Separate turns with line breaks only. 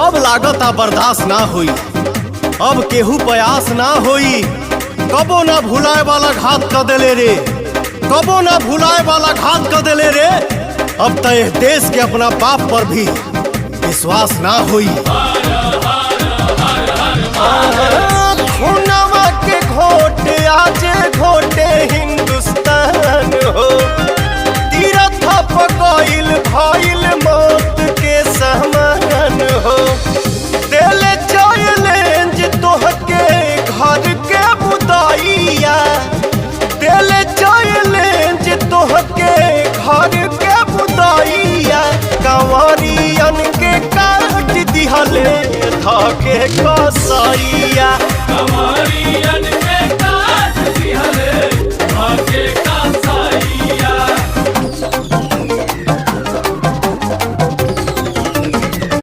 अब लागत बर्दाश्त ना होई, अब केहू प्रयास ना होई। कबो ना भुलाए वाला घात कर देले रे, कबो ना भुलाए वाला घात कर देले रे। अब तो इस देश के अपना बाप पर भी विश्वास ना होई। खूनवा के घोट आज घोटे हिंदुस्तान हो, तीरथ पकइल भइल मौत के समान हो। दिल चैलेंज तोहके घर के बुदाइया, दिल चैलेंज तोहके घर के बुदाइया। कंवरियन के काट दिहले धके कसैया,
कंवरियन के काट दिहले धके